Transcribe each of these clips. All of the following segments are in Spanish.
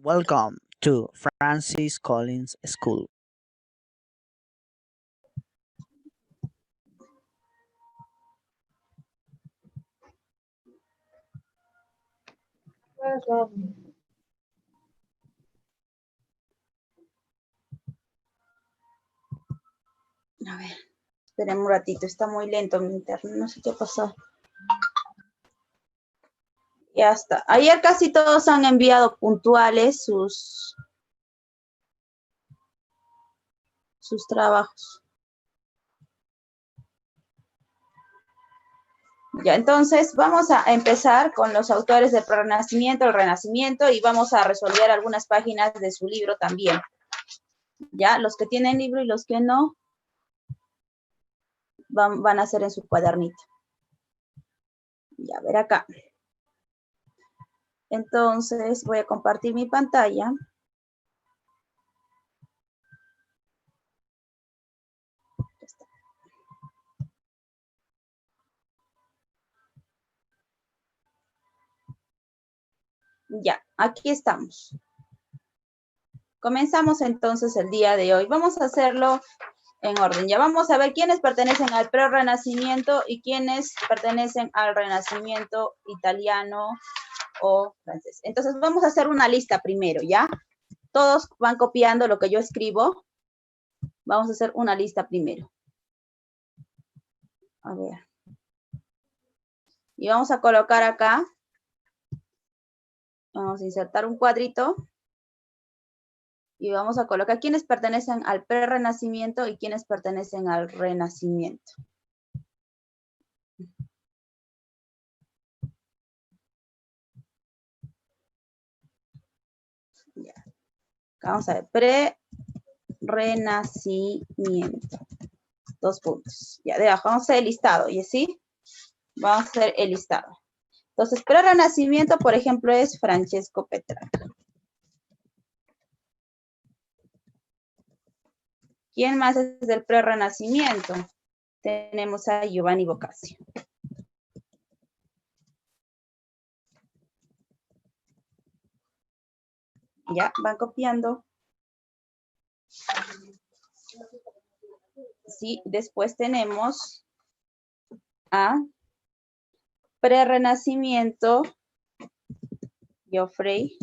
Welcome to Francis Collins School. A ver, esperemos un ratito, está muy lento mi internet, no sé qué pasó. Ya está. Ayer casi todos han enviado puntuales sus trabajos. Ya, entonces vamos a empezar con los autores del Renacimiento, el Renacimiento, y vamos a resolver algunas páginas de su libro también. Ya, los que tienen libro y los que no, van a hacer en su cuadernito. Ya, a ver acá. Entonces voy a compartir mi pantalla. Ya, aquí estamos. Comenzamos entonces el día de hoy. Vamos a hacerlo en orden. Ya vamos a ver quiénes pertenecen al Prerrenacimiento y quiénes pertenecen al Renacimiento italiano o francés. Entonces vamos a hacer una lista primero, ¿ya? Todos van copiando lo que yo escribo. Vamos a hacer una lista primero. A ver. Y vamos a colocar acá. Vamos a insertar un cuadrito. Y vamos a colocar quiénes pertenecen al Prerrenacimiento y quiénes pertenecen al Renacimiento. Ya. Vamos a ver, Renacimiento. 2 puntos. Ya, debajo vamos a hacer el listado. ¿Y así? Vamos a hacer el listado. Entonces, Prerrenacimiento, por ejemplo, es Francesco Petrarca. ¿Quién más es del Prerrenacimiento? Tenemos a Giovanni Boccaccio. Ya, van copiando. Sí, después tenemos a Prerrenacimiento, Geoffrey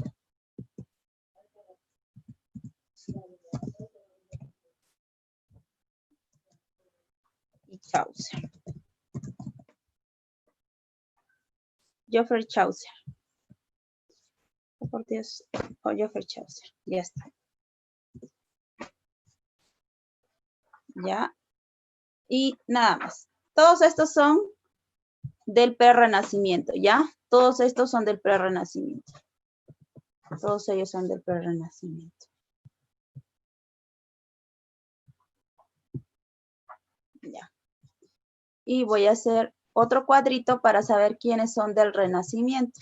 y Chaucer. Geoffrey Chaucer. Oh, por Dios. Oh, Geoffrey Chaucer. Ya está. Ya. Y nada más. Todos estos son del Prerrenacimiento, ¿ya? Todos estos son del Prerrenacimiento. Todos ellos son del Prerrenacimiento. Ya. Y voy a hacer otro cuadrito para saber quiénes son del Renacimiento.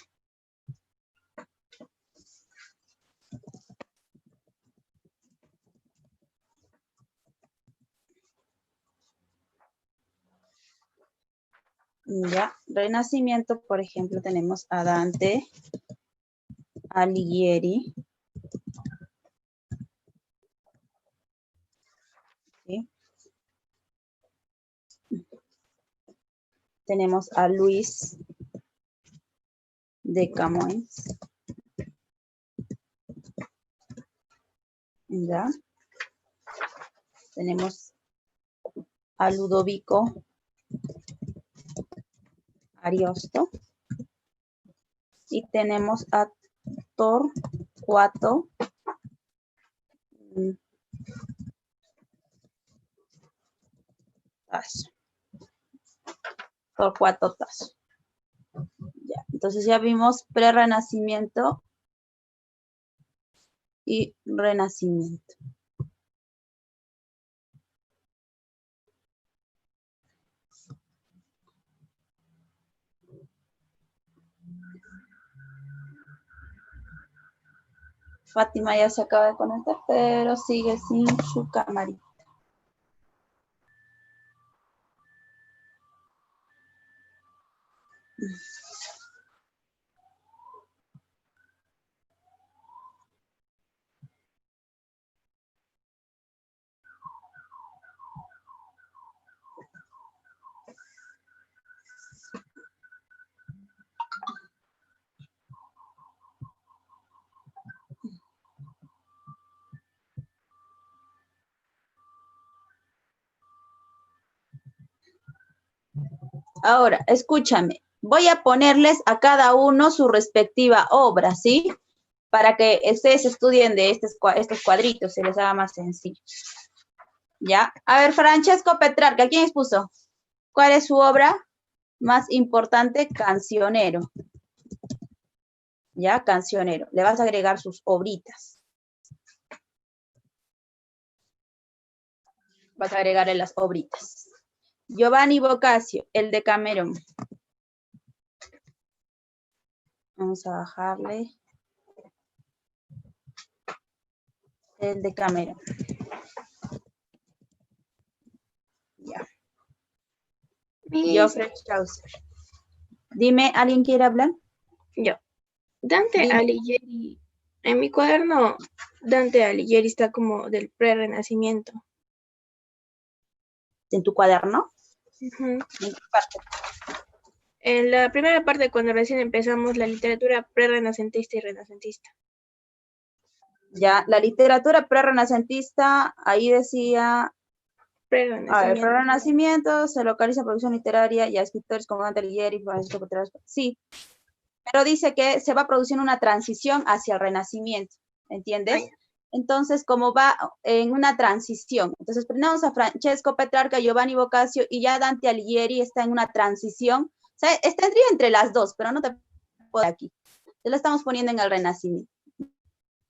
Ya, Renacimiento, por ejemplo, tenemos a Dante, Alighieri. ¿Sí? Tenemos a Luis de Camões. Ya. Tenemos a Ludovico Ariosto. Y tenemos a Torquato Tasso. Torquato Tasso. Ya, entonces ya vimos Prerrenacimiento y Renacimiento. Fátima ya se acaba de conectar, pero sigue sin su camarita. Ahora, escúchame. Voy a ponerles a cada uno su respectiva obra, ¿sí? Para que ustedes estudien de estos cuadritos, se les haga más sencillo. ¿Ya? A ver, Francesco Petrarca, ¿quién expuso? ¿Cuál es su obra más importante? Cancionero. ¿Ya? Cancionero. Le vas a agregar sus obritas. Vas a agregarle las obritas. Giovanni Boccaccio, el Decamerón. Vamos a bajarle. El Decamerón. Ya. Geoffrey Chaucer. Dime, ¿alguien quiere hablar? Yo. Dante Dime. Alighieri. En mi cuaderno, Dante Alighieri está como del pre-renacimiento. ¿En tu cuaderno? Ujú. ¿En qué parte? En la primera parte, cuando recién empezamos la literatura pre-renacentista y renacentista. Ya, la literatura pre-renacentista, ahí decía, a ver, Pre-renacimiento. pre-renacimiento, se localiza producción literaria y a escritores como Dante Alighieri, Francisco Petrarca. Sí, pero dice que se va produciendo una transición hacia el renacimiento, ¿entiendes? Ay. Entonces, como va en una transición. Entonces, tenemos a Francesco Petrarca, Giovanni Boccaccio y ya Dante Alighieri está en una transición. O sea, estaría entre las dos, pero no te puedo aquí. Te lo estamos poniendo en el renacimiento.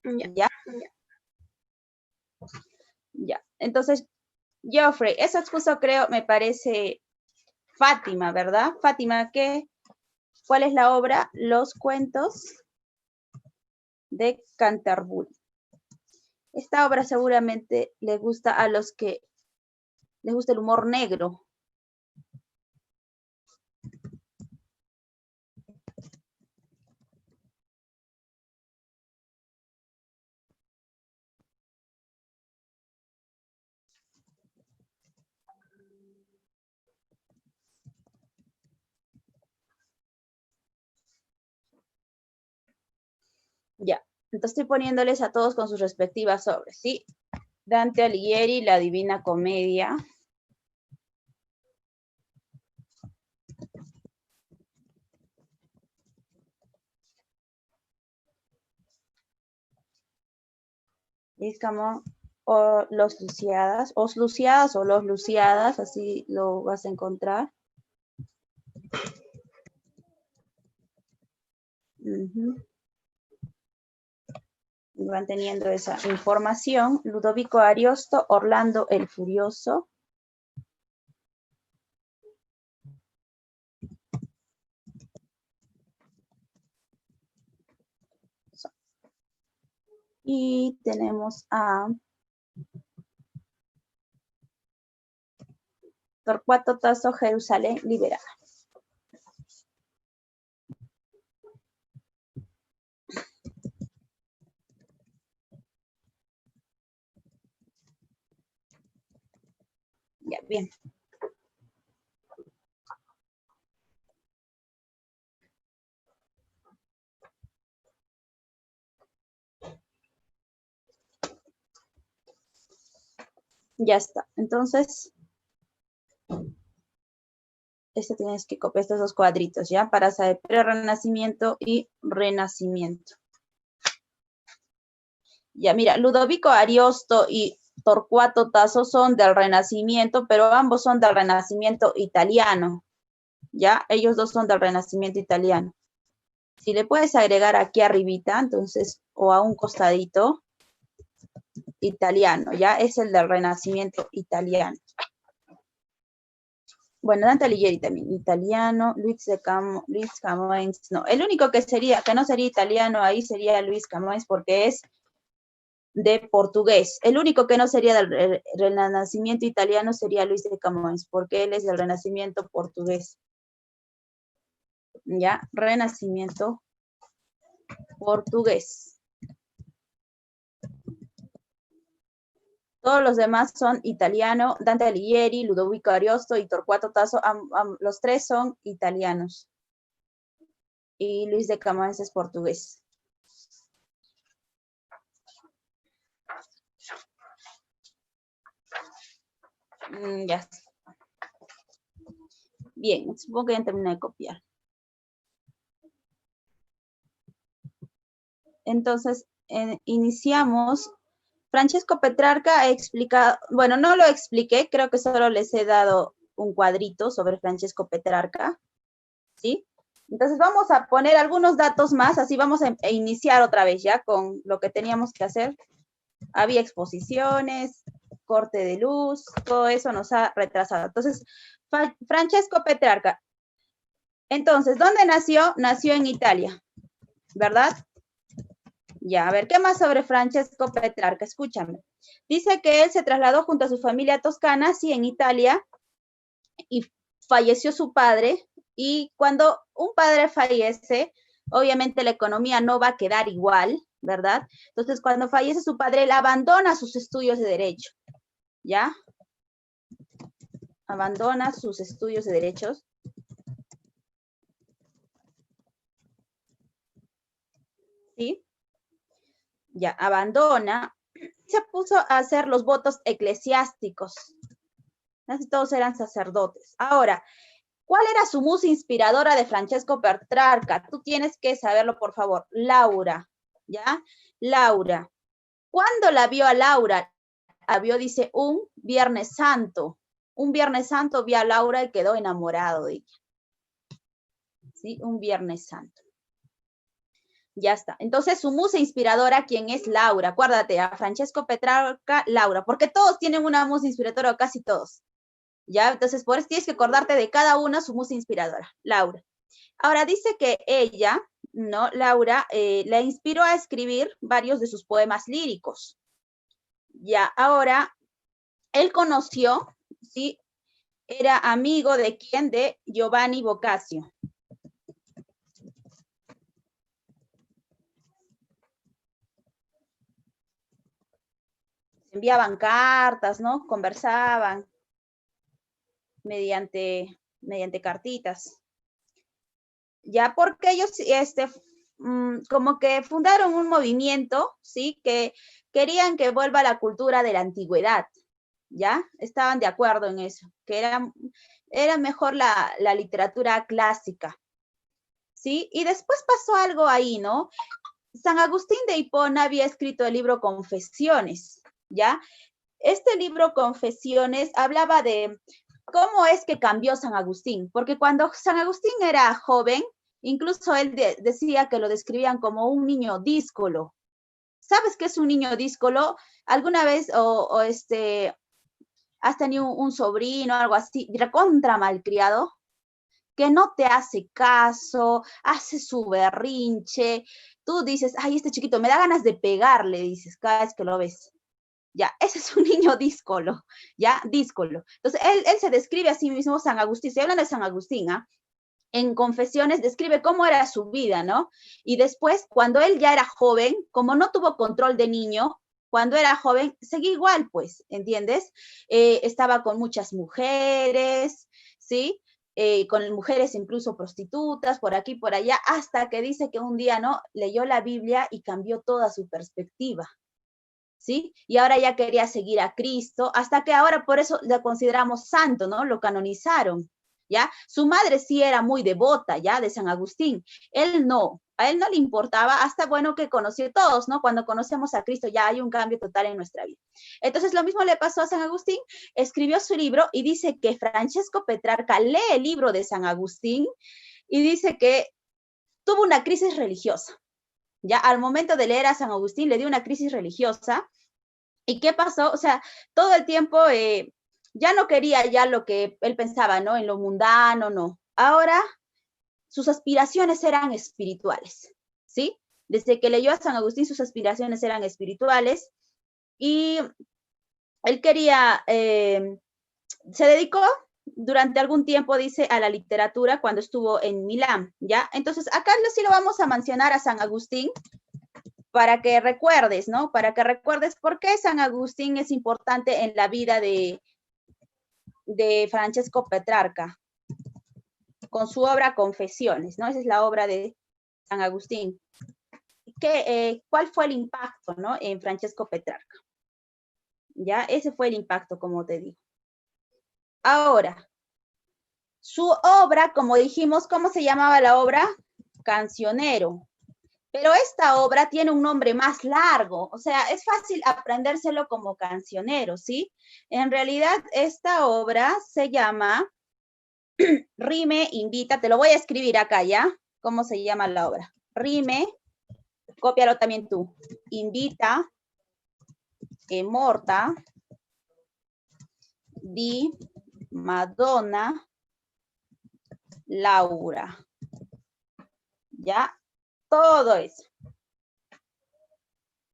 Ya. ¿Ya? Ya. Entonces, Geoffrey, eso expuso, creo, me parece Fátima, ¿verdad? Fátima, ¿cuál es la obra? Los cuentos de Canterbury. Esta obra seguramente le gusta a los que les gusta el humor negro. Ya, entonces estoy poniéndoles a todos con sus respectivas obras, ¿sí? Dante Alighieri, La Divina Comedia. Es como o Los Luciadas, Os Luciadas o Los Luciadas, así lo vas a encontrar. Y van teniendo esa información. Ludovico Ariosto, Orlando el Furioso. Y tenemos a Torcuato Tasso, Jerusalén liberada. Ya, bien. Ya está. Entonces, tienes que copiar estos dos cuadritos, ¿ya? Para saber pre-renacimiento y renacimiento. Ya, mira, Ludovico Ariosto y Torcuato Tasso son del Renacimiento, pero ambos son del Renacimiento italiano, ¿ya? Ellos dos son del Renacimiento italiano. Si le puedes agregar aquí arribita, entonces, o a un costadito, italiano, ¿ya? Es el del Renacimiento italiano. Bueno, Dante Alighieri también, italiano, Luis Camoens, no, el único que no sería italiano ahí sería Luis Camoens porque es de portugués. El único que no sería del Renacimiento italiano sería Luis de Camões, porque él es del Renacimiento portugués. ¿Ya? Renacimiento portugués. Todos los demás son italiano, Dante Alighieri, Ludovico Ariosto y Torcuato Tasso, los tres son italianos. Y Luis de Camões es portugués. Ya está. Bien, supongo que ya terminé de copiar. Entonces, iniciamos. Francesco Petrarca ha explicado, bueno, no lo expliqué, creo que solo les he dado un cuadrito sobre Francesco Petrarca, ¿sí? Entonces vamos a poner algunos datos más, así vamos a iniciar otra vez ya con lo que teníamos que hacer. Había exposiciones, corte de luz, todo eso nos ha retrasado. Entonces, Francesco Petrarca. Entonces, ¿dónde nació? Nació en Italia, ¿verdad? Ya, a ver, ¿qué más sobre Francesco Petrarca? Escúchame. Dice que él se trasladó junto a su familia a Toscana, sí, en Italia, y falleció su padre. Y cuando un padre fallece, obviamente la economía no va a quedar igual, ¿verdad? Entonces, cuando fallece su padre, él abandona sus estudios de derecho, ¿ya? Abandona sus estudios de derechos. ¿Sí? Ya, abandona, se puso a hacer los votos eclesiásticos. Casi todos eran sacerdotes. Ahora, ¿cuál era su musa inspiradora de Francesco Petrarca? Tú tienes que saberlo, por favor. Laura, ¿ya? Laura. ¿Cuándo la vio a Laura? La vio, dice, un Viernes Santo. Un Viernes Santo vio a Laura y quedó enamorado de ella. ¿Sí? Un Viernes Santo. Ya está. Entonces, su musa inspiradora, ¿quién es? Laura. Acuérdate, a Francesco Petrarca, Laura, porque todos tienen una musa inspiradora, o casi todos. ¿Ya? Entonces, por eso tienes que acordarte de cada una su musa inspiradora, Laura. Ahora, dice que ella, ¿no? Laura, la inspiró a escribir varios de sus poemas líricos. Ya, ahora, él conoció, ¿sí? Era amigo de quién? De Giovanni Boccaccio. Enviaban cartas, ¿no? Conversaban mediante cartitas. Ya, porque ellos, como que fundaron un movimiento, ¿sí? Que querían que vuelva la cultura de la antigüedad, ¿ya? Estaban de acuerdo en eso, que era mejor la literatura clásica, ¿sí? Y después pasó algo ahí, ¿no? San Agustín de Hipona había escrito el libro Confesiones, ¿ya? Este libro Confesiones hablaba de cómo es que cambió San Agustín, porque cuando San Agustín era joven, incluso él decía que lo describían como un niño díscolo. ¿Sabes qué es un niño díscolo? ¿Alguna vez has tenido un sobrino o algo así, recontra malcriado, que no te hace caso, hace su berrinche? Tú dices, ay, este chiquito, me da ganas de pegarle, dices, cada vez que lo ves. Ya, ese es un niño díscolo, ya, díscolo. Entonces, él se describe a sí mismo, San Agustín, se hablan de San Agustín, ¿ah? En Confesiones describe cómo era su vida, ¿no? Y después, cuando él ya era joven, como no tuvo control de niño, cuando era joven, seguía igual, pues, ¿entiendes? Estaba con muchas mujeres, ¿sí? Con mujeres incluso prostitutas, por aquí, por allá, hasta que dice que un día, ¿no? Leyó la Biblia y cambió toda su perspectiva. ¿Sí? Y ahora ya quería seguir a Cristo, hasta que ahora por eso lo consideramos santo, ¿no? Lo canonizaron, ¿ya? Su madre sí era muy devota, ¿ya? De San Agustín. Él no, a él no le importaba, hasta bueno que conoció a todos, ¿no? Cuando conocemos a Cristo ya hay un cambio total en nuestra vida. Entonces lo mismo le pasó a San Agustín, escribió su libro y dice que Francesco Petrarca lee el libro de San Agustín y dice que tuvo una crisis religiosa. Ya al momento de leer a San Agustín le dio una crisis religiosa. ¿Y qué pasó? O sea, todo el tiempo ya no quería ya lo que él pensaba, ¿no? En lo mundano, no. Ahora sus aspiraciones eran espirituales, ¿sí? Desde que leyó a San Agustín, sus aspiraciones eran espirituales y él quería, se dedicó durante algún tiempo, dice, a la literatura cuando estuvo en Milán, ¿ya? Entonces, acá sí lo vamos a mencionar a San Agustín, para que recuerdes, ¿no? Para que recuerdes por qué San Agustín es importante en la vida de Francesco Petrarca, con su obra Confesiones, ¿no? Esa es la obra de San Agustín. ¿Cuál fue el impacto, ¿no? En Francesco Petrarca. Ya, ese fue el impacto, como te digo. Ahora, Su obra, como dijimos, ¿cómo se llamaba la obra? Cancionero. Pero esta obra tiene un nombre más largo, o sea, es fácil aprendérselo como cancionero, ¿sí? En realidad, esta obra se llama Rime, invita, te lo voy a escribir acá, ¿ya? ¿Cómo se llama la obra? Rime, cópialo también tú. Invita, morta, di, Madonna, Laura. ¿Ya? Todo eso.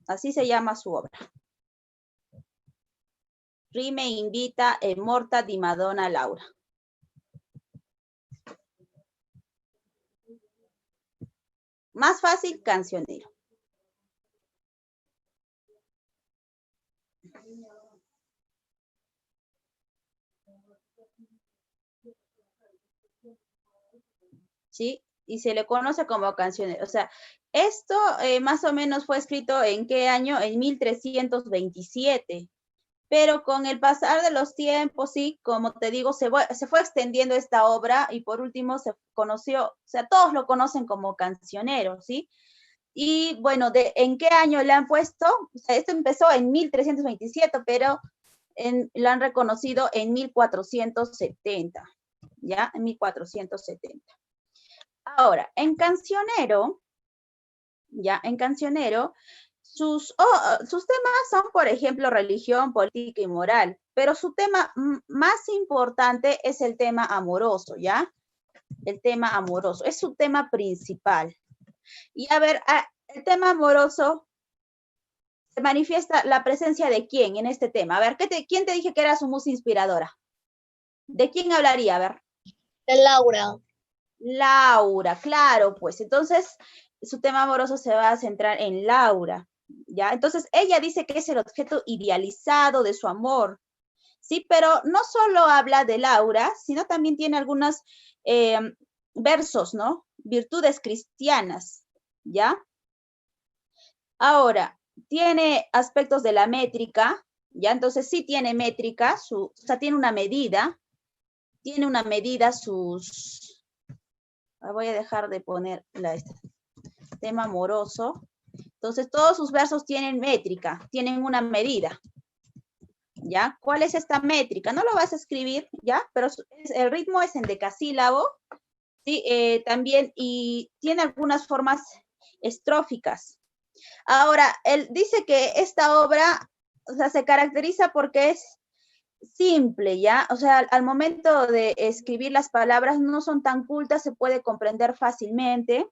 Así se llama su obra. Rime, invita, morta, di, Madonna, Laura. Más fácil, cancionero. ¿Sí? Y se le conoce como cancionero. O sea, esto más o menos fue escrito ¿en qué año? En 1327. Pero con el pasar de los tiempos, sí, como te digo, se fue extendiendo esta obra y por último se conoció, o sea, todos lo conocen como cancionero, ¿sí? Y bueno, ¿en qué año le han puesto? O sea, esto empezó en 1327, pero lo han reconocido en 1470, ¿ya? En 1470. Ahora, en cancionero, ¿ya? En cancionero, sus temas son, por ejemplo, religión, política y moral, pero su tema más importante es el tema amoroso, ¿ya? El tema amoroso, es su tema principal. Y a ver, el tema amoroso se manifiesta la presencia de quién en este tema. A ver, ¿quién te dije que era su musa inspiradora? ¿De quién hablaría? A ver. De Laura. Laura, claro, pues entonces su tema amoroso se va a centrar en Laura, ¿ya? Entonces ella dice que es el objeto idealizado de su amor, ¿sí? Pero no solo habla de Laura, sino también tiene algunos versos, ¿no? Virtudes cristianas, ¿ya? Ahora, tiene aspectos de la métrica, ¿ya? Entonces sí tiene métrica, o sea, tiene una medida sus... Voy a dejar de poner tema amoroso. Entonces, todos sus versos tienen métrica, tienen una medida. ¿Ya? ¿Cuál es esta métrica? No lo vas a escribir, ¿ya? Pero el ritmo es en decasílabo, ¿sí? También, y tiene algunas formas estróficas. Ahora, él dice que esta obra, o sea, se caracteriza porque es simple, ¿ya? O sea, al momento de escribir las palabras no son tan cultas, se puede comprender fácilmente,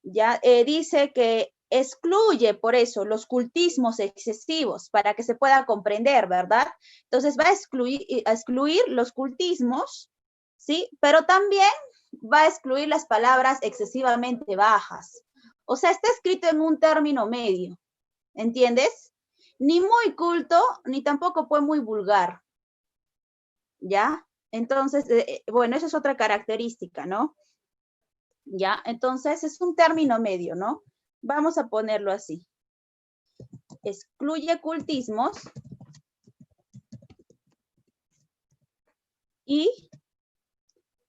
¿ya? Dice que excluye por eso los cultismos excesivos para que se pueda comprender, ¿verdad? Entonces va a excluir los cultismos, ¿sí? Pero también va a excluir las palabras excesivamente bajas. O sea, está escrito en un término medio, ¿entiendes? Ni muy culto, ni tampoco fue muy vulgar, ¿ya? Entonces, bueno, esa es otra característica, ¿no? ¿Ya? Entonces, es un término medio, ¿no? Vamos a ponerlo así. Excluye cultismos y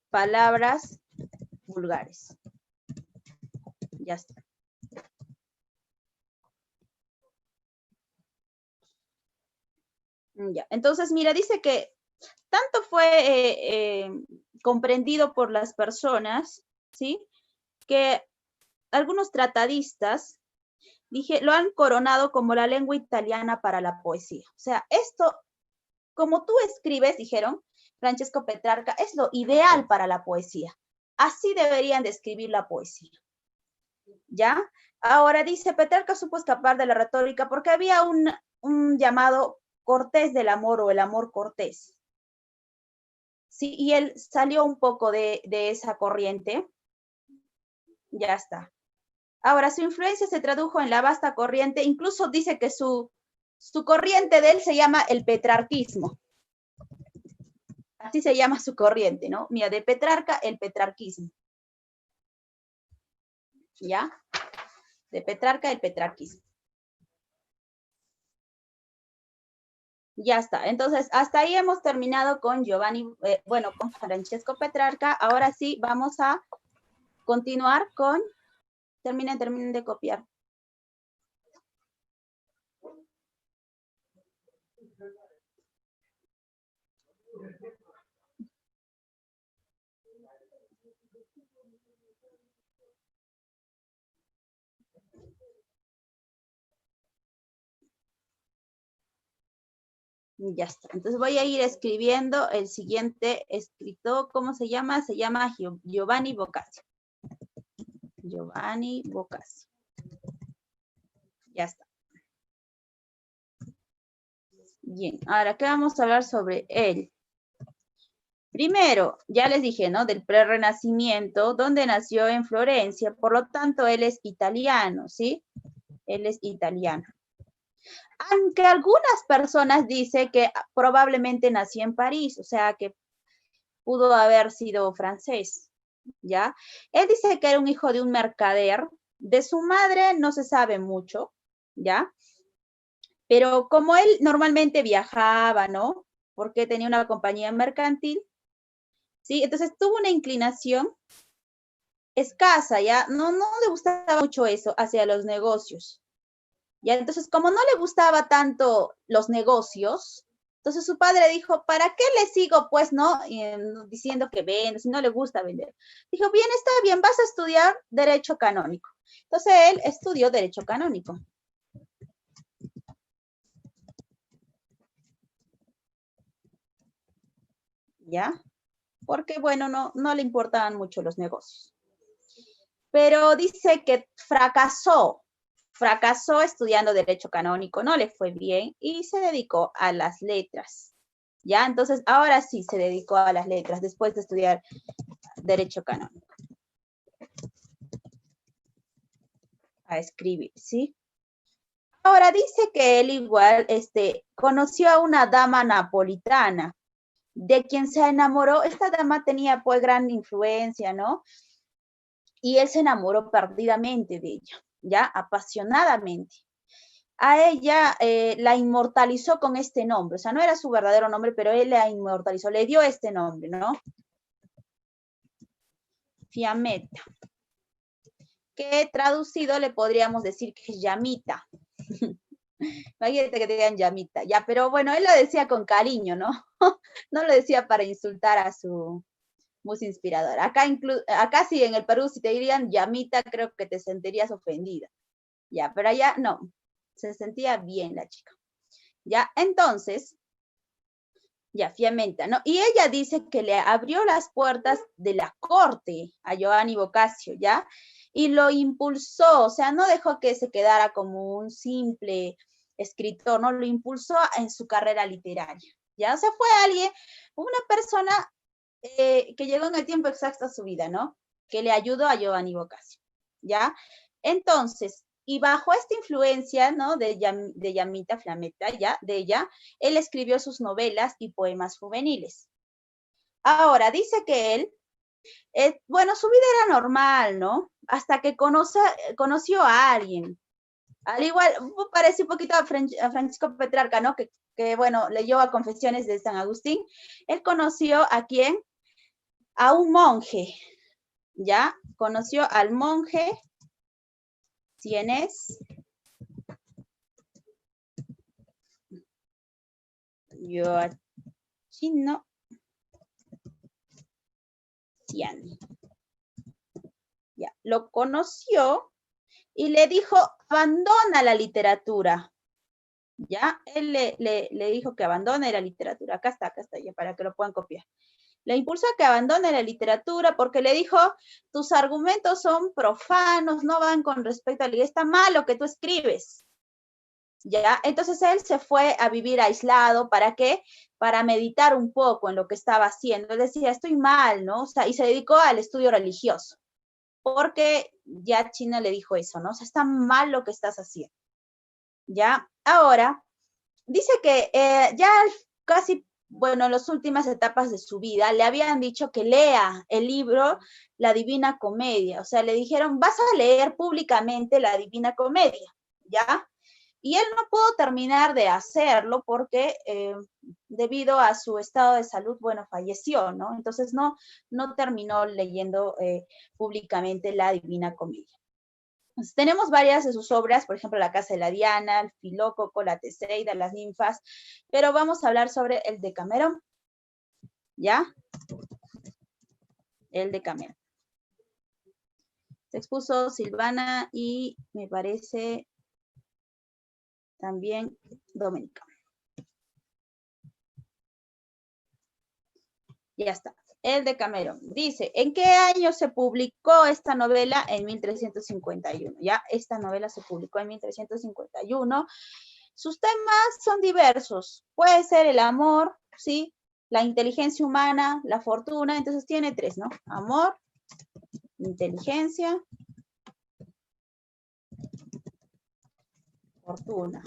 palabras vulgares. Ya está. Ya. Entonces, mira, dice que tanto fue comprendido por las personas, ¿sí? Que algunos tratadistas lo han coronado como la lengua italiana para la poesía. O sea, esto, como tú escribes, dijeron Francesco Petrarca, es lo ideal para la poesía. Así deberían de escribir la poesía. ¿Ya? Ahora dice, Petrarca supo escapar de la retórica porque había un llamado cortés del amor o el amor cortés. Sí, y él salió un poco de esa corriente. Ya está. Ahora, su influencia se tradujo en la vasta corriente, incluso dice que su corriente de él se llama el petrarquismo. Así se llama su corriente, ¿no? Mira, de Petrarca, el petrarquismo. ¿Ya? De Petrarca, el petrarquismo. Ya está. Entonces, hasta ahí hemos terminado con Giovanni, con Francesco Petrarca. Ahora sí, vamos a continuar con... Terminen de copiar. Ya está. Entonces voy a ir escribiendo el siguiente escritor. ¿Cómo se llama? Se llama Giovanni Boccaccio. Giovanni Boccaccio. Ya está. Bien, ahora, ¿qué vamos a hablar sobre él? Primero, ya les dije, ¿no? Del prerrenacimiento, donde nació en Florencia, por lo tanto, él es italiano, ¿sí? Él es italiano. Aunque algunas personas dicen que probablemente nació en París, o sea, que pudo haber sido francés, ¿ya? Él dice que era un hijo de un mercader, de su madre no se sabe mucho, ¿ya? Pero como él normalmente viajaba, ¿no? Porque tenía una compañía mercantil, ¿sí? Entonces tuvo una inclinación escasa, ¿ya? No le gustaba mucho eso hacia los negocios, ¿ya? Entonces, como no le gustaba tanto los negocios, entonces su padre dijo, ¿para qué le sigo, pues, no? Diciendo que vende, si no le gusta vender. Dijo, bien, está bien, vas a estudiar Derecho Canónico. Entonces, él estudió Derecho Canónico. ¿Ya? Porque, bueno, no le importaban mucho los negocios. Pero dice que fracasó estudiando Derecho Canónico, no le fue bien y se dedicó a las letras. ¿Ya? Entonces, ahora sí se dedicó a las letras después de estudiar Derecho Canónico. A escribir, ¿sí? Ahora dice que él igual conoció a una dama napolitana, de quien se enamoró. Esta dama tenía pues gran influencia, ¿no? Y él se enamoró perdidamente de ella, ¿ya? Apasionadamente. A ella la inmortalizó con este nombre, o sea, no era su verdadero nombre, pero él la inmortalizó, le dio este nombre, ¿no? Fiammetta, que traducido le podríamos decir que es llamita. Imagínate que te digan llamita, ya, pero bueno, él lo decía con cariño, ¿no? No lo decía para insultar a su musa inspiradora. Acá sí, en el Perú, si te dirían llamita, creo que te sentirías ofendida. Ya, pero allá no, se sentía bien la chica. Ya, entonces, ya, Fiammetta, ¿no? Y ella dice que le abrió las puertas de la corte a Giovanni Boccaccio, ¿ya? Y lo impulsó, o sea, no dejó que se quedara como un simple escritor, ¿no? Lo impulsó en su carrera literaria, ¿ya? O sea, fue alguien, una persona que llegó en el tiempo exacto a su vida, ¿no? Que le ayudó a Giovanni Boccaccio, ¿ya? Entonces, y bajo esta influencia, ¿no? De Llamita Fiammetta, ¿ya? De ella, él escribió sus novelas y poemas juveniles. Ahora, dice que él, bueno, su vida era normal, ¿no? Hasta que conoció a alguien. Al igual, parece un poquito a Francisco Petrarca, ¿no? Que, bueno, leyó a Confesiones de San Agustín. Él conoció a quién? A un monje, ¿ya? Conoció al monje. ¿Quién es? Gioacchino Ciani. Ya, lo conoció y le dijo, abandona la literatura. Ya, él le dijo que abandone la literatura. Acá está, ya para que lo puedan copiar. Le impulsó a que abandone la literatura porque le dijo, tus argumentos son profanos, no van con respecto a la está mal lo que tú escribes. ¿Ya? Entonces él se fue a vivir aislado, ¿para qué? Para meditar un poco en lo que estaba haciendo. Él decía, estoy mal, ¿no? O sea, y se dedicó al estudio religioso, porque ya China le dijo eso, ¿no? O sea, está mal lo que estás haciendo. ¿Ya? Ahora, dice que ya casi, bueno, en las últimas etapas de su vida, le habían dicho que lea el libro La Divina Comedia. O sea, le dijeron, vas a leer públicamente La Divina Comedia, ¿ya? Y él no pudo terminar de hacerlo porque debido a su estado de salud, bueno, falleció, ¿no? Entonces no terminó leyendo públicamente la Divina Comedia. Entonces, tenemos varias de sus obras, por ejemplo, La Casa de la Diana, El Filócoco, La Teseida, Las Ninfas, pero vamos a hablar sobre el Decamerón, ¿ya? El Decamerón. Se expuso Silvana y me parece también Doménica. Ya está. El Decamerón. Dice, ¿en qué año se publicó esta novela? En 1351. Ya, esta novela se publicó en 1351. Sus temas son diversos. Puede ser el amor, ¿sí? La inteligencia humana, la fortuna. Entonces tiene tres, ¿no? Amor, inteligencia, fortuna.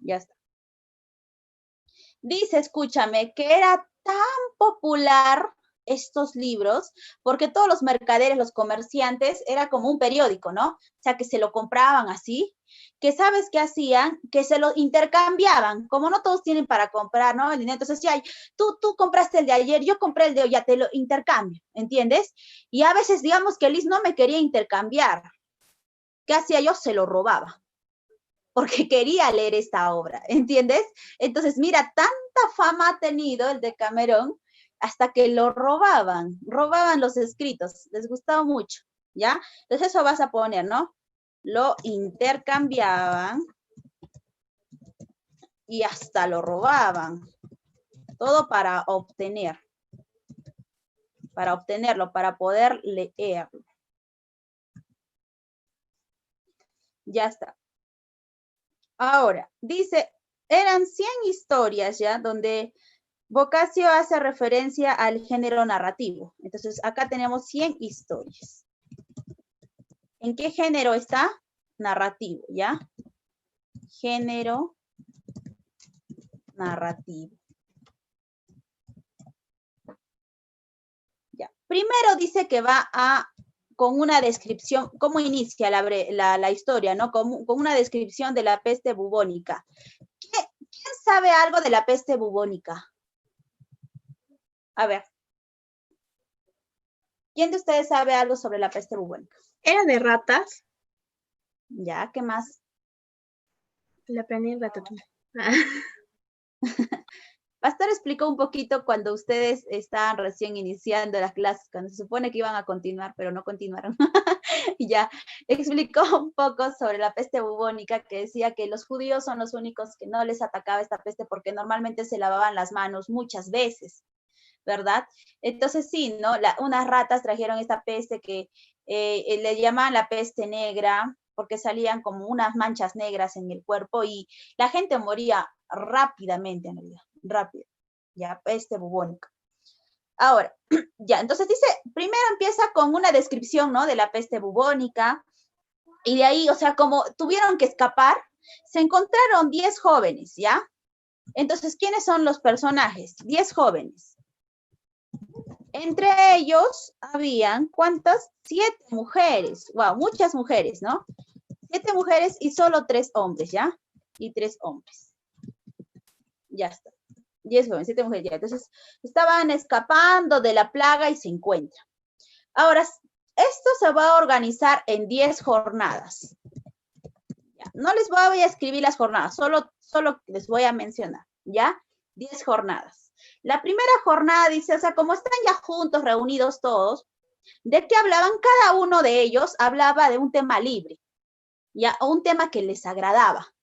Ya está. Dice, escúchame, que era tan popular estos libros, porque todos los mercaderes, los comerciantes, era como un periódico, ¿no? O sea, que se lo compraban así, que ¿sabes qué hacían? Que se lo intercambiaban, como no todos tienen para comprar, ¿no? El dinero, entonces, ya, tú compraste el de ayer, yo compré el de hoy, ya te lo intercambio, ¿entiendes? Y a veces, digamos que Liz no me quería intercambiar. ¿Qué hacía yo? Se lo robaba, porque quería leer esta obra, ¿entiendes? Entonces, mira, tanta fama ha tenido el Decamerón, hasta que lo robaban los escritos, les gustaba mucho, ¿ya? Entonces eso vas a poner, ¿no? Lo intercambiaban y hasta lo robaban, todo para obtenerlo, para poder leerlo. Ya está. Ahora, dice, eran 100 historias, ¿ya? Donde Boccaccio hace referencia al género narrativo. Entonces, acá tenemos 100 historias. ¿En qué género está? Narrativo, ¿ya? Género narrativo. Ya. Primero dice que va con una descripción, ¿cómo inicia la historia, no? Con una descripción de la peste bubónica. ¿Quién sabe algo de la peste bubónica? A ver. ¿Quién de ustedes sabe algo sobre la peste bubónica? ¿Era de ratas? Ya, ¿qué más? La aprendí en Ratatouille. Pastor explicó un poquito cuando ustedes estaban recién iniciando las clases, cuando se supone que iban a continuar, pero no continuaron. Ya, explicó un poco sobre la peste bubónica, que decía que los judíos son los únicos que no les atacaba esta peste porque normalmente se lavaban las manos muchas veces, ¿verdad? Entonces sí, ¿no? Unas ratas trajeron esta peste que le llamaban la peste negra, porque salían como unas manchas negras en el cuerpo y la gente moría rápidamente, en realidad, rápido, ya, peste bubónica. Ahora, ya, entonces dice, primero empieza con una descripción, ¿no? De la peste bubónica, y de ahí, o sea, como tuvieron que escapar, se encontraron 10 jóvenes, ¿ya? Entonces, ¿quiénes son los personajes? 10 jóvenes. Entre ellos habían, ¿cuántas? 7 mujeres. Wow, muchas mujeres, ¿no? 7 mujeres y solo 3 hombres, ¿ya? Y 3 hombres. Ya está. 10 jóvenes, 7 mujeres, ya. Entonces, estaban escapando de la plaga y se encuentran. Ahora, esto se va a organizar en 10 jornadas. Ya. No les voy a escribir las jornadas, solo les voy a mencionar, ¿ya? 10 jornadas. La primera jornada dice, o sea, como están ya juntos, reunidos todos, ¿de qué hablaban? Cada uno de ellos hablaba de un tema libre, ¿ya? O un tema que les agradaba.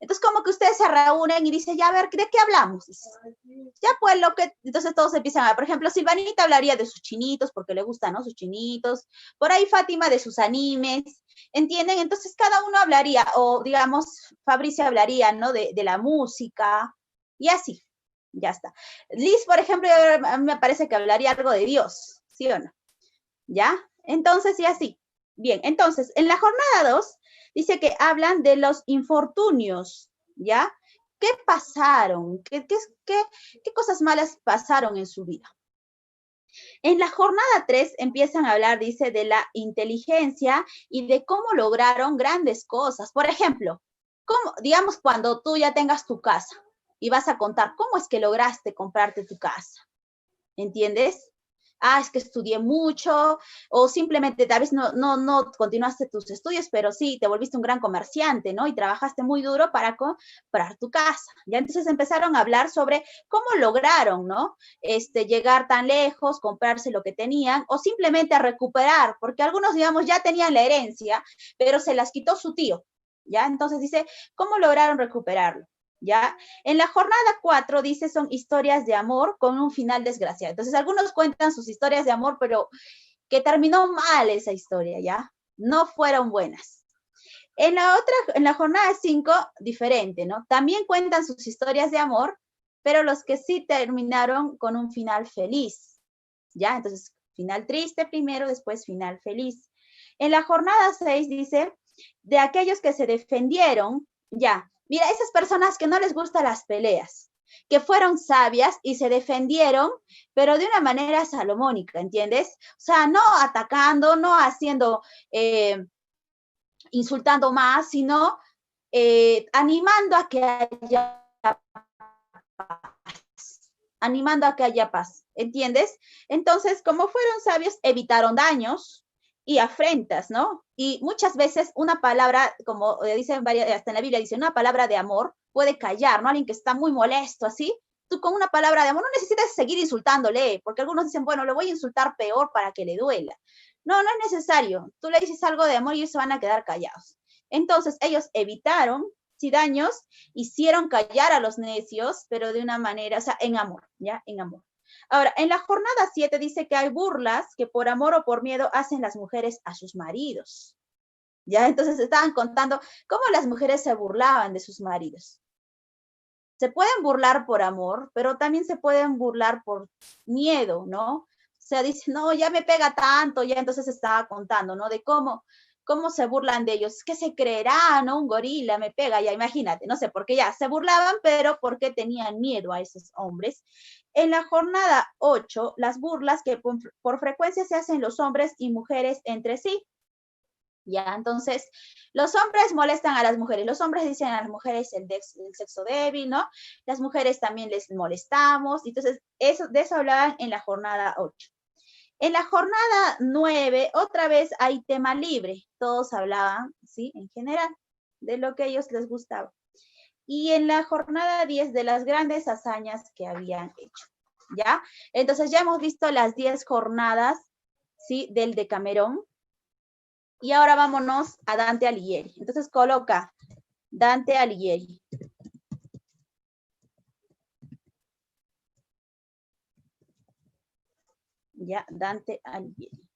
Entonces, como que ustedes se reúnen y dicen, ya, a ver, ¿de qué hablamos? Ya, pues, entonces todos empiezan a hablar. Por ejemplo, Silvanita hablaría de sus chinitos, porque le gustan, ¿no? Sus chinitos. Por ahí Fátima de sus animes, ¿entienden? Entonces, cada uno hablaría, o digamos, Fabricia hablaría, ¿no? De la música, y así. Ya está. Liz, por ejemplo, a mí me parece que hablaría algo de Dios, ¿sí o no? ¿Ya? Entonces, y así. Bien, entonces, en la jornada 2, dice que hablan de los infortunios, ¿ya? ¿Qué pasaron? ¿Qué cosas malas pasaron en su vida? En la jornada 3 empiezan a hablar, dice, de la inteligencia y de cómo lograron grandes cosas. Por ejemplo, ¿cómo, digamos, cuando tú ya tengas tu casa y vas a contar, ¿cómo es que lograste comprarte tu casa? ¿Entiendes? Ah, es que estudié mucho, o simplemente tal vez no continuaste tus estudios, pero sí te volviste un gran comerciante, ¿no? Y trabajaste muy duro para comprar tu casa. Ya entonces empezaron a hablar sobre cómo lograron, ¿no? Llegar tan lejos, comprarse lo que tenían, o simplemente a recuperar, porque algunos, digamos, ya tenían la herencia, pero se las quitó su tío, ¿ya? Entonces dice, ¿cómo lograron recuperarlo? ¿Ya? En la jornada 4 dice son historias de amor con un final desgraciado. Entonces algunos cuentan sus historias de amor, pero que terminó mal esa historia, ¿ya? No fueron buenas. En la jornada 5, diferente, ¿no? También cuentan sus historias de amor, pero los que sí terminaron con un final feliz, ¿ya? Entonces, final triste primero, después final feliz. En la jornada 6 dice, de aquellos que se defendieron, ya, mira, esas personas que no les gustan las peleas, que fueron sabias y se defendieron, pero de una manera salomónica, ¿entiendes? O sea, no atacando, no haciendo, insultando más, sino animando a que haya paz, animando a que haya paz, ¿entiendes? Entonces, como fueron sabios, evitaron daños y afrentas, ¿no? Y muchas veces una palabra, como dicen varias, hasta en la Biblia dice, una palabra de amor puede callar, ¿no? Alguien que está muy molesto así, tú con una palabra de amor no necesitas seguir insultándole, porque algunos dicen, bueno, le voy a insultar peor para que le duela. No, no es necesario. Tú le dices algo de amor y ellos se van a quedar callados. Entonces, ellos evitaron daños, hicieron callar a los necios, pero de una manera, o sea, en amor, ¿ya? En amor. Ahora, en la jornada 7 dice que hay burlas que por amor o por miedo hacen las mujeres a sus maridos. ¿Ya? Entonces estaban contando cómo las mujeres se burlaban de sus maridos. Se pueden burlar por amor, pero también se pueden burlar por miedo, ¿no? O sea, dice, no, ya me pega tanto, ya entonces estaba contando, ¿no? De cómo se burlan de ellos. ¿Qué se creerá, no? Un gorila me pega, ya imagínate, no sé, porque ya se burlaban, pero porque tenían miedo a esos hombres. En la jornada 8, las burlas que por frecuencia se hacen los hombres y mujeres entre sí. Ya, entonces, los hombres molestan a las mujeres, los hombres dicen a las mujeres el sexo débil, ¿no? Las mujeres también les molestamos, entonces, de eso hablaban en la jornada 8. En la jornada 9, otra vez hay tema libre, todos hablaban, ¿sí? En general, de lo que a ellos les gustaba. Y en la jornada 10, de las grandes hazañas que habían hecho, ¿ya? Entonces, ya hemos visto las 10 jornadas, ¿sí? Del Decamerón. Y ahora vámonos a Dante Alighieri. Entonces coloca Dante Alighieri. Ya, Dante Alighieri.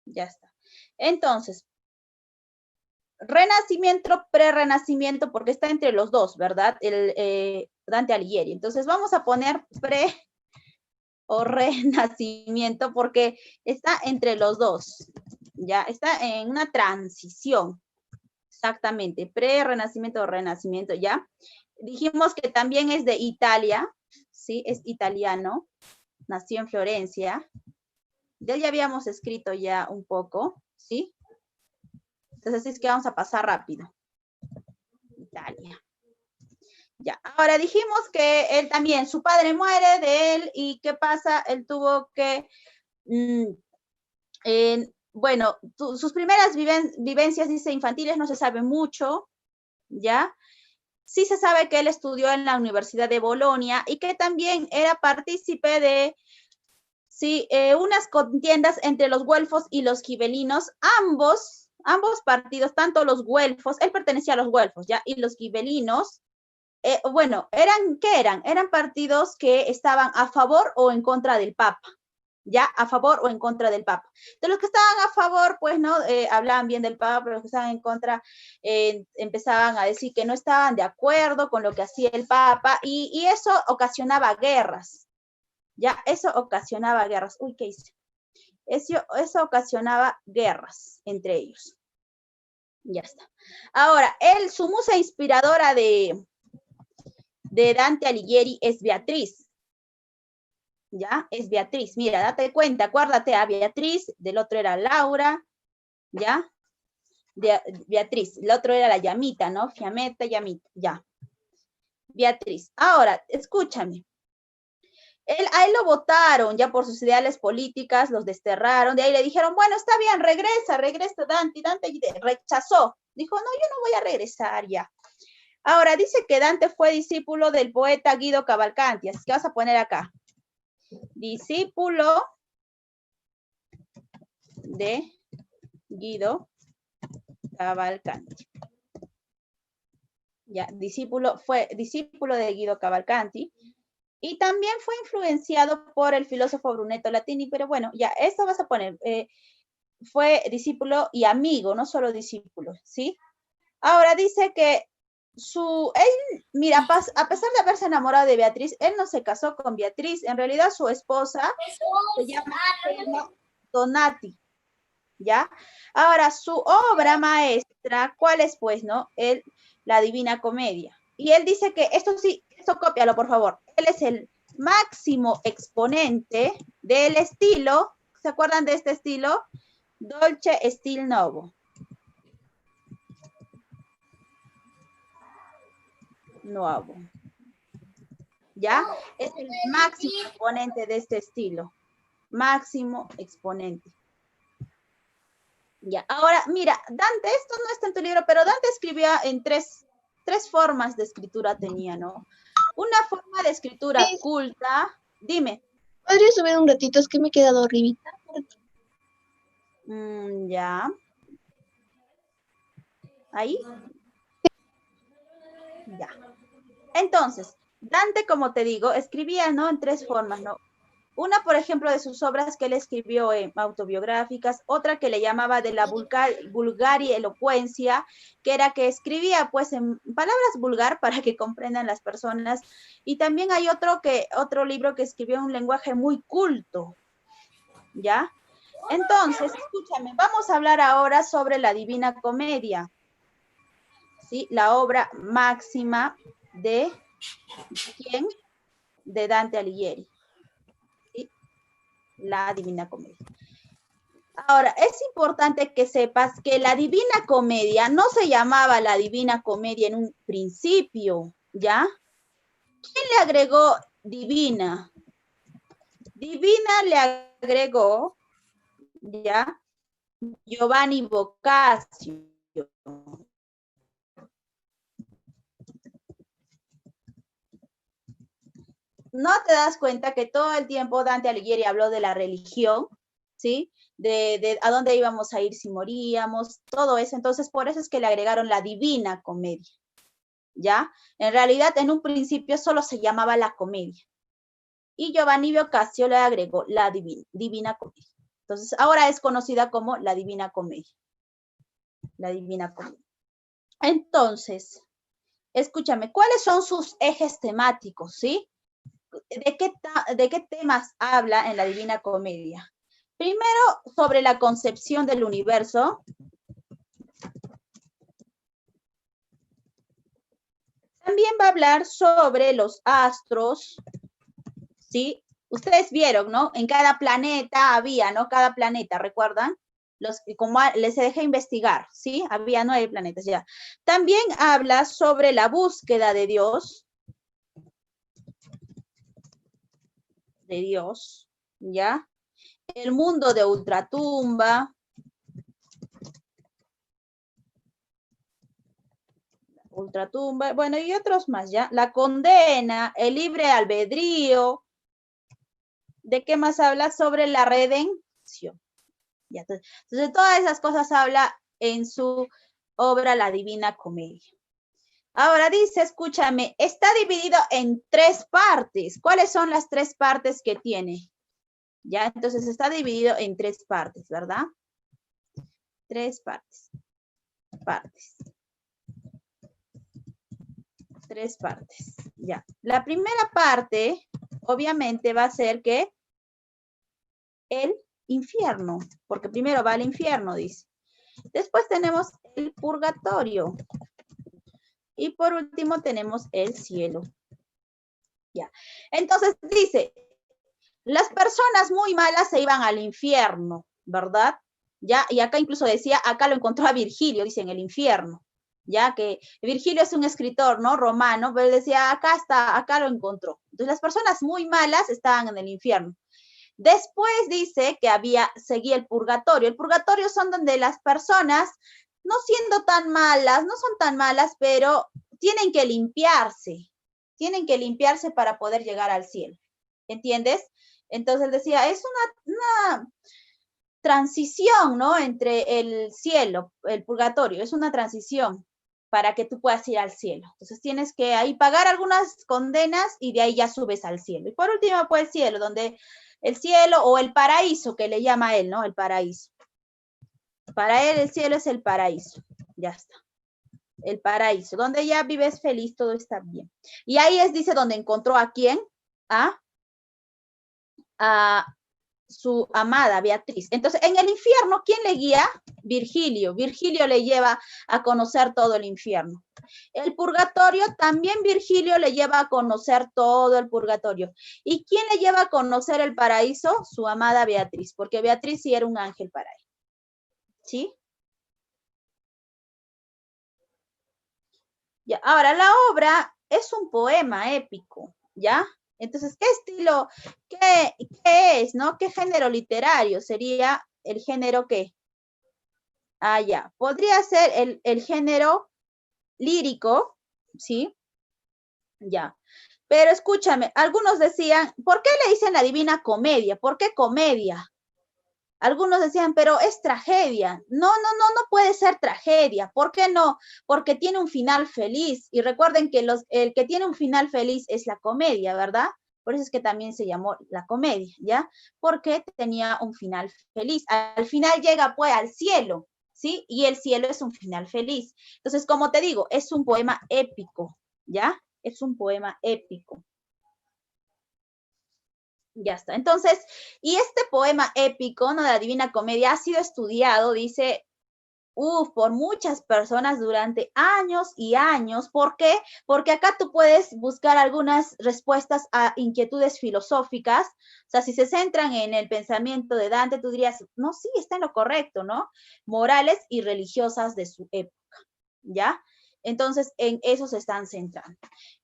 Ya está. Entonces, renacimiento, prerrenacimiento, porque está entre los dos, ¿verdad? Dante Alighieri. Entonces vamos a poner pre o renacimiento porque está entre los dos. Ya está en una transición. Exactamente, pre-renacimiento o renacimiento, ¿ya? Dijimos que también es de Italia, ¿sí? Es italiano, nació en Florencia. De él ya habíamos escrito ya un poco, ¿sí? Entonces es que vamos a pasar rápido. Italia. Ya, ahora dijimos que él también, su padre muere de él, ¿y qué pasa? Él tuvo que, bueno, sus primeras vivencias, dice, infantiles, no se sabe mucho, ¿ya? Sí se sabe que él estudió en la Universidad de Bolonia y que también era partícipe de unas contiendas entre los güelfos y los gibelinos, ambos partidos, tanto los güelfos, él pertenecía a los güelfos, ¿ya? Y los gibelinos, bueno, ¿qué eran? Eran partidos que estaban a favor o en contra del Papa, ¿ya? A favor o en contra del Papa. De los que estaban a favor, pues, ¿no? Hablaban bien del Papa, pero los que estaban en contra empezaban a decir que no estaban de acuerdo con lo que hacía el Papa y eso ocasionaba guerras, ¿ya? Eso ocasionaba guerras. Uy, ¿qué hice? Eso ocasionaba guerras entre ellos. Ya está. Ahora, su musa inspiradora de Dante Alighieri es Beatriz. ¿ya? Es Beatriz. Mira, date cuenta, acuérdate a Beatriz, del otro era Laura, ¿ya? Beatriz, el otro era la llamita, ¿no? Fiametta, llamita, ya. Beatriz. Ahora, escúchame. A él lo votaron ya por sus ideales políticas, los desterraron, de ahí le dijeron, bueno, está bien, regresa Dante. Dante rechazó. Dijo, no, yo no voy a regresar ya. Ahora, dice que Dante fue discípulo del poeta Guido Cavalcanti, así que vas a poner acá. Discípulo de Guido Cavalcanti. Ya, fue discípulo de Guido Cavalcanti. Y también fue influenciado por el filósofo Brunetto Latini, pero bueno, ya, esto vas a poner, fue discípulo y amigo, no solo discípulo, ¿sí? Ahora dice que él, mira, a pesar de haberse enamorado de Beatriz, él no se casó con Beatriz, en realidad su esposa se llama Donati, ¿ya? Ahora, su obra maestra, ¿cuál es, pues, no? La Divina Comedia. Y él dice que, esto sí, esto cópialo, por favor. Él es el máximo exponente del estilo, ¿se acuerdan de este estilo? Dolce Stil Novo. Nuevo. ¿Ya? Es el máximo exponente de este estilo. Máximo exponente. Ya, ahora, mira, Dante, esto no está en tu libro, pero Dante escribía en tres formas de escritura tenía, ¿no? Una forma de escritura culta, dime. ¿Podría subir un ratito? Es que me he quedado arribita. Ya. ¿Ahí? Ya. Entonces, Dante, como te digo, escribía, ¿no? En tres formas, ¿no? Una, por ejemplo, de sus obras que él escribió autobiográficas, otra que le llamaba de la vulgar y elocuencia, que era que escribía pues en palabras vulgar para que comprendan las personas, y también hay otro libro que escribió en un lenguaje muy culto, ¿ya? Entonces, escúchame, vamos a hablar ahora sobre la Divina Comedia, ¿sí? La obra máxima de ¿quién? De Dante Alighieri. La Divina Comedia. Ahora, es importante que sepas que la Divina Comedia no se llamaba la Divina Comedia en un principio, ¿ya? ¿Quién le agregó divina? Divina le agregó, ¿ya? Giovanni Boccaccio. ¿No te das cuenta que todo el tiempo Dante Alighieri habló de la religión, ¿sí? De a dónde íbamos a ir si moríamos, todo eso. Entonces, por eso es que le agregaron la Divina Comedia, ¿ya? En realidad, en un principio solo se llamaba la Comedia. Y Giovanni Boccaccio le agregó la Divina Comedia. Entonces, ahora es conocida como la Divina Comedia. La Divina Comedia. Entonces, escúchame, ¿cuáles son sus ejes temáticos, sí? ¿De qué temas habla en la Divina Comedia? Primero, sobre la concepción del universo. También va a hablar sobre los astros, ¿sí? Ustedes vieron, ¿no? En cada planeta había, ¿no? Cada planeta, ¿recuerdan? Como les dejé investigar, ¿sí? Había 9 planetas ya. También habla sobre la búsqueda de Dios. ¿Ya? El mundo de ultratumba. Ultratumba, bueno, y otros más, ¿ya? La condena, el libre albedrío. ¿De qué más habla? Sobre la redención. ¿Ya? Entonces, todas esas cosas habla en su obra La Divina Comedia. Ahora dice, escúchame, está dividido en 3 partes. ¿Cuáles son las 3 partes que tiene? ¿Ya? Entonces está dividido en 3 partes, ¿verdad? 3 partes. 3 partes, ya. La primera parte, obviamente, va a ser que el infierno, porque primero va al infierno, dice. Después tenemos el purgatorio. Y por último tenemos el cielo. Ya. Entonces dice, Las personas muy malas se iban al infierno, ¿verdad? Ya, y acá incluso decía, acá lo encontró a Virgilio, dice, en el infierno, ya que Virgilio es un escritor, ¿no? Romano, pero él decía, acá está, acá lo encontró. Entonces las personas muy malas estaban en el infierno. Después dice que seguía el purgatorio. El purgatorio son donde las personas, no siendo tan malas, no son tan malas, pero tienen que limpiarse para poder llegar al cielo, ¿entiendes? Entonces él decía, es una transición, ¿no? Entre el cielo, el purgatorio, es una transición para que tú puedas ir al cielo. Entonces tienes que ahí pagar algunas condenas y de ahí ya subes al cielo. Y por último, pues el cielo, donde el cielo o el paraíso, que le llama a él, ¿no? El paraíso. Para él el cielo es el paraíso. Ya está. El paraíso, donde ya vives feliz, todo está bien. Y ahí dice, donde encontró a quién, a su amada Beatriz. Entonces, en el infierno, ¿quién le guía? Virgilio. Virgilio le lleva a conocer todo el infierno. El purgatorio, también Virgilio le lleva a conocer todo el purgatorio. ¿Y quién le lleva a conocer el paraíso? Su amada Beatriz, porque Beatriz sí era un ángel para él. ¿Sí? Ya, ahora, la obra es un poema épico, ¿ya? Entonces, ¿qué estilo, qué es, no? ¿Qué género literario sería el género qué? Ah, ya. Podría ser el género lírico, ¿sí? Ya. Pero escúchame, algunos decían, ¿por qué le dicen la Divina Comedia? ¿Por qué comedia? Algunos decían, pero es tragedia. No puede ser tragedia. ¿Por qué no? Porque tiene un final feliz. Y recuerden que el que tiene un final feliz es la comedia, ¿verdad? Por eso es que también se llamó la comedia, ¿ya? Porque tenía un final feliz. Al final llega pues al cielo, ¿sí? Y el cielo es un final feliz. Entonces, como te digo, es un poema épico, ¿ya? Es un poema épico. Ya está. Entonces, y este poema épico, ¿no? De la Divina Comedia ha sido estudiado, dice, por muchas personas durante años y años. ¿Por qué? Porque acá tú puedes buscar algunas respuestas a inquietudes filosóficas. O sea, si se centran en el pensamiento de Dante, tú dirías, no, sí, está en lo correcto, ¿no? Morales y religiosas de su época, ¿ya? Entonces, en eso se están centrando.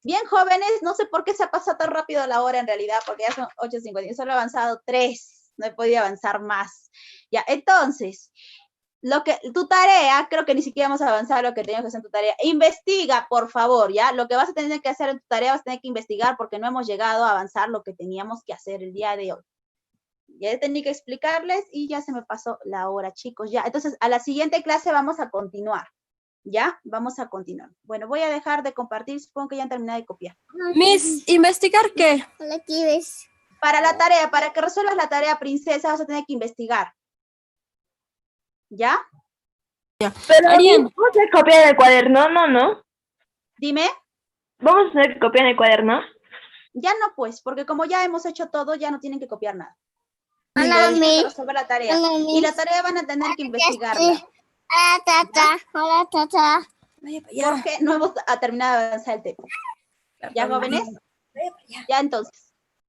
Bien, jóvenes, no sé por qué se ha pasado tan rápido la hora en realidad, porque ya son 8:50, solo he avanzado 3, no he podido avanzar más. Ya, entonces, tu tarea, creo que ni siquiera hemos avanzado lo que teníamos que hacer en tu tarea. Investiga, por favor, ¿ya? Lo que vas a tener que hacer en tu tarea, vas a tener que investigar porque no hemos llegado a avanzar lo que teníamos que hacer el día de hoy. Ya tenía que explicarles y ya se me pasó la hora, chicos. Ya, entonces, a la siguiente clase vamos a continuar. ¿Ya? Vamos a continuar. Bueno, voy a dejar de compartir. Supongo que ya han terminado de copiar. Miss, ¿investigar qué? Hola, ¿quieres? Para la tarea, para que resuelvas la tarea, princesa, vas a tener que investigar. ¿Ya? Pero Ariana. vamos a tener que copiar en el cuaderno, ¿no? Dime. Vamos a tener que copiar en el cuaderno. Ya no, pues, porque como ya hemos hecho todo, ya no tienen que copiar nada. Hola, Tienen que Miss. resolver la tarea. Hola, Y la Miss. tarea van a tener que investigarla. Hola, tata. Hola, tata. Vaya para allá. Porque no hemos terminado de avanzar el tema. ¿Ya, jóvenes? Vaya para allá. Ya, entonces.